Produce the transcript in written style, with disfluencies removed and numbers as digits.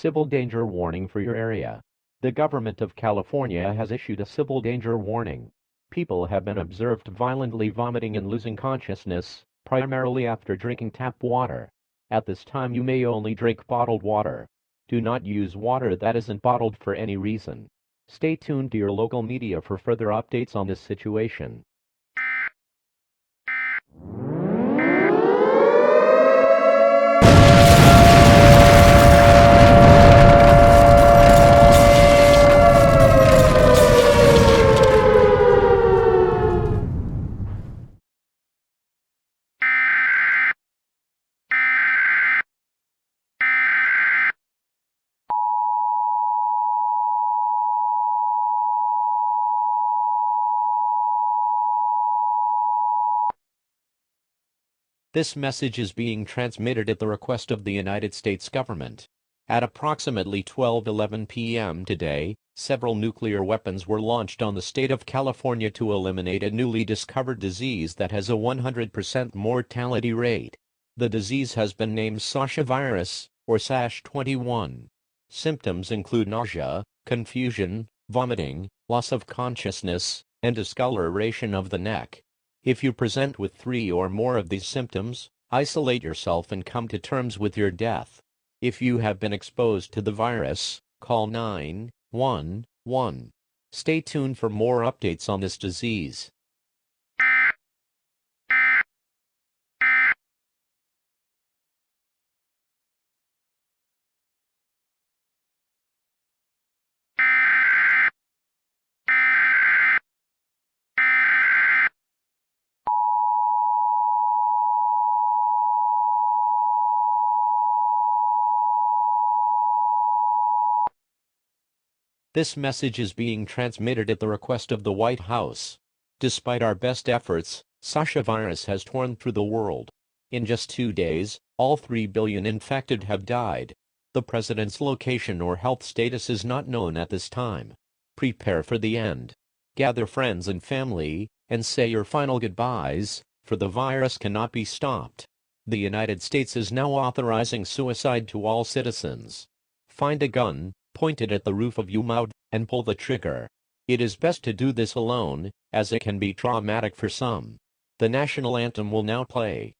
Civil danger warning for your area. The government of California has issued a civil danger warning. People have been observed violently vomiting and losing consciousness, primarily after drinking tap water. At this time you may only drink bottled water. Do not use water that isn't bottled for any reason. Stay tuned to your local media for further updates on this situation. This message is being transmitted at the request of the United States government. At approximately 12:11 p.m. today, several nuclear weapons were launched on the state of California to eliminate a newly discovered disease that has a 100% mortality rate. The disease has been named Sashavirus, or SASH-21. Symptoms include nausea, confusion, vomiting, loss of consciousness, and discoloration of the neck. If you present with 3 or more of these symptoms, isolate yourself and come to terms with your death. If you have been exposed to the virus, call 911. Stay tuned for more updates on this disease. This message is being transmitted at the request of the White House. Despite our best efforts, Sashavirus has torn through the world. In just 2 days, all 3 billion infected have died. The president's location or health status is not known at this time. Prepare for the end. Gather friends and family, and say your final goodbyes, for the virus cannot be stopped. The United States is now authorizing suicide to all citizens. Find a gun, point it at the roof of your mouth, and pull the trigger. It is best to do this alone, as it can be traumatic for some. The national anthem will now play.